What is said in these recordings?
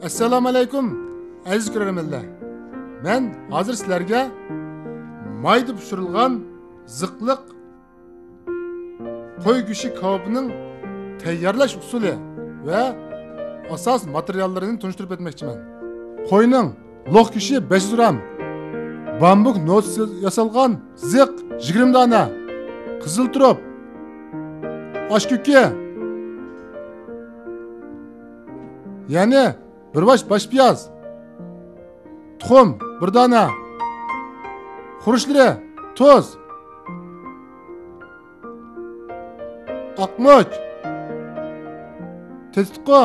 Assalomu alaykum aziz ko'rarmanlar. Men hozir sizlarga mayda pishirilgan ziqliq qo'y go'shti kabobining tayyorlash usuli va asos materiallarini tunishtirib o'tmoqchiman. Qo'yning loq go'shti 500 gram, bambuk not yasalgan ziq 20 dona, qizil turop, oshkuki, ya'ni bir baş piyaz, tuxum, bir dona, xurishli, tuz, aqmoch, tetqo,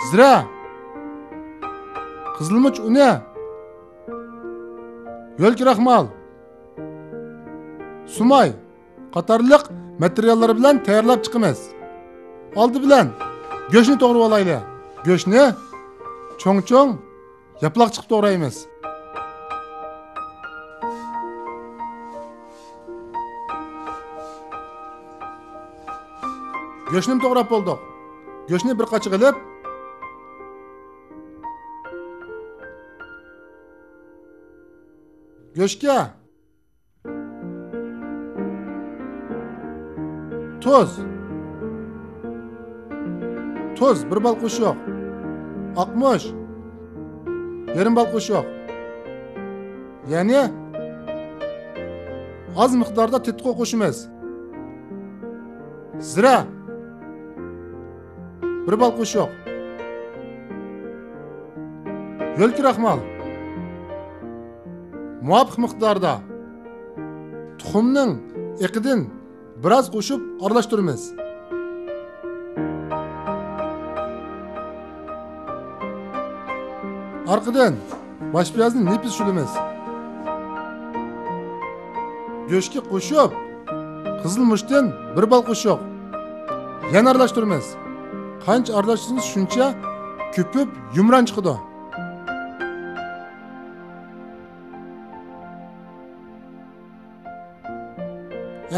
zira, qizilmuch uni, yo'l kraxmal, sumay qatorliq materiallar bilan tayyorlab chiqamiz. Oldi bilan go'shtni to'g'rab olaylik. Go'shtni cho'ng-cho'ng yaplaq chiqib to'g'raymiz. Go'shtni to'g'rab bo'ldik. Go'shtni bir qachiq ilib, go'shtga tuz bir bal qo'shiq, aqmoch yarim bal qo'shiq, ya'ni oz miqdorda tetqo qo'shamiz. Zira bir bal qo'shiq, yo'l kraxmal muvofiq miqdorda tuxumning eqidan biroz qo'shib aralashtiramiz. Arqadan baş piyozni nepis shulimiz. Go'shtga qo'shib, qizil mushdan bir bal qo'shiq yana aralashtiramiz. Qancha aralashtirsangiz shuncha ko'pib yumron chiqadi.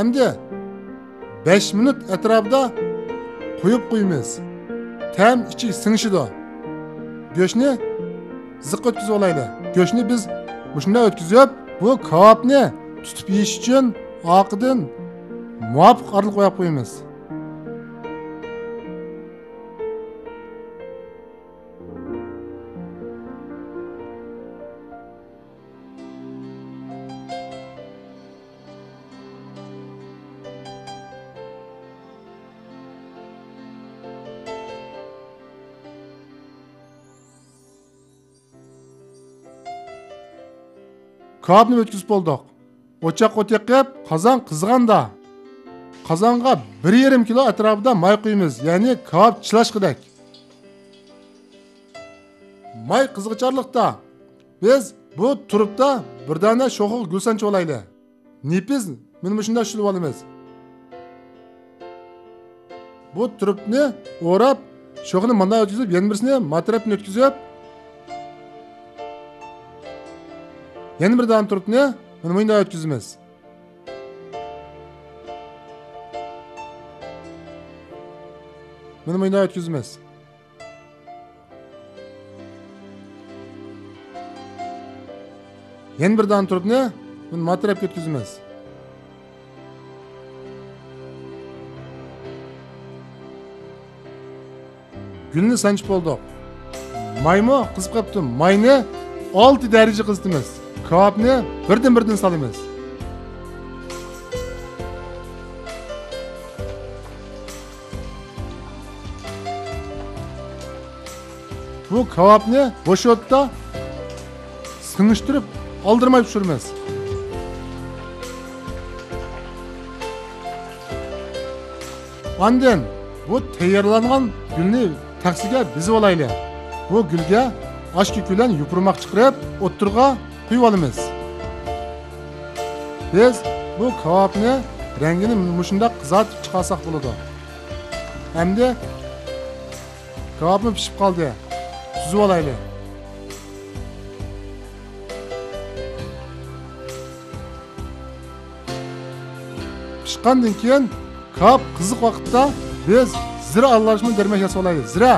Endi 5 minut atrofida qo'yib qo'yamiz. Tam ichiga singishidi. Go'shtni ziq o'tkazib olaylik. Go'shtni biz shunday o'tkazib, bu kabobni tutib yeyish uchun oqidan muvofiq araliq qo'yib qo'yamiz. Kabobni o'tkazib bo'ldik. O'choq o't yoqib, qozon qizg'anda qozonga 1,5 kilo atrofida may qo'yamiz, ya'ni kabob chilashqidak. May qizg'ichorlikda biz bu turibda bir dona sho'xiq gulsanchi olaylik. Nepiz mana shunday shulib olamiz. Bu turibni o'rab, sho'xini mana o'tkazib, yana birisini matrapni o'tkazib, yana bir dam turibni mana bunday o'tkazamiz. Mana bunday o'tkazamiz. Yana bir dam turibni mana matrapga o'tkazamiz. Gulni sanchib bo'ldik. Maymo qizib qapti. Mayni 6 daraja qizitamiz. Kabobni birdan solamiz. Bu kabobni bo'sh o'tda singishtirib, oldirmay pishiramiz. Ondan bu tayyorlangan gulni taksiga bizib olaylik. Bu gulga oshkuk bilan yupurmoq chiqarib, o'ttirga quyib olamiz. Biz bu kabobni rangini shunday qizartib chiqarsak bo'ladi. Hamda kabobim pishib qoldi. Suzib olaylik. Pishqandan keyin kabob qiziq vaqtda biz zira aralashma dermak yasolaydi. Zira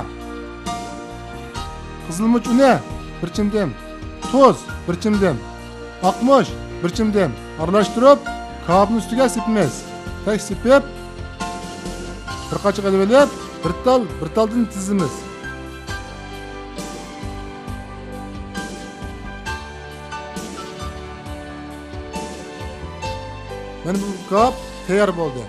qizilmuch uni bir chimdim, tuz bir chimdim, oqmush bir chimdim aralashtirib kabobning ustiga sepamiz. Tak sepib bir qachiq ilib olib, bir taldan tizimiz. Mana bu kabob tayyor bo'ldi.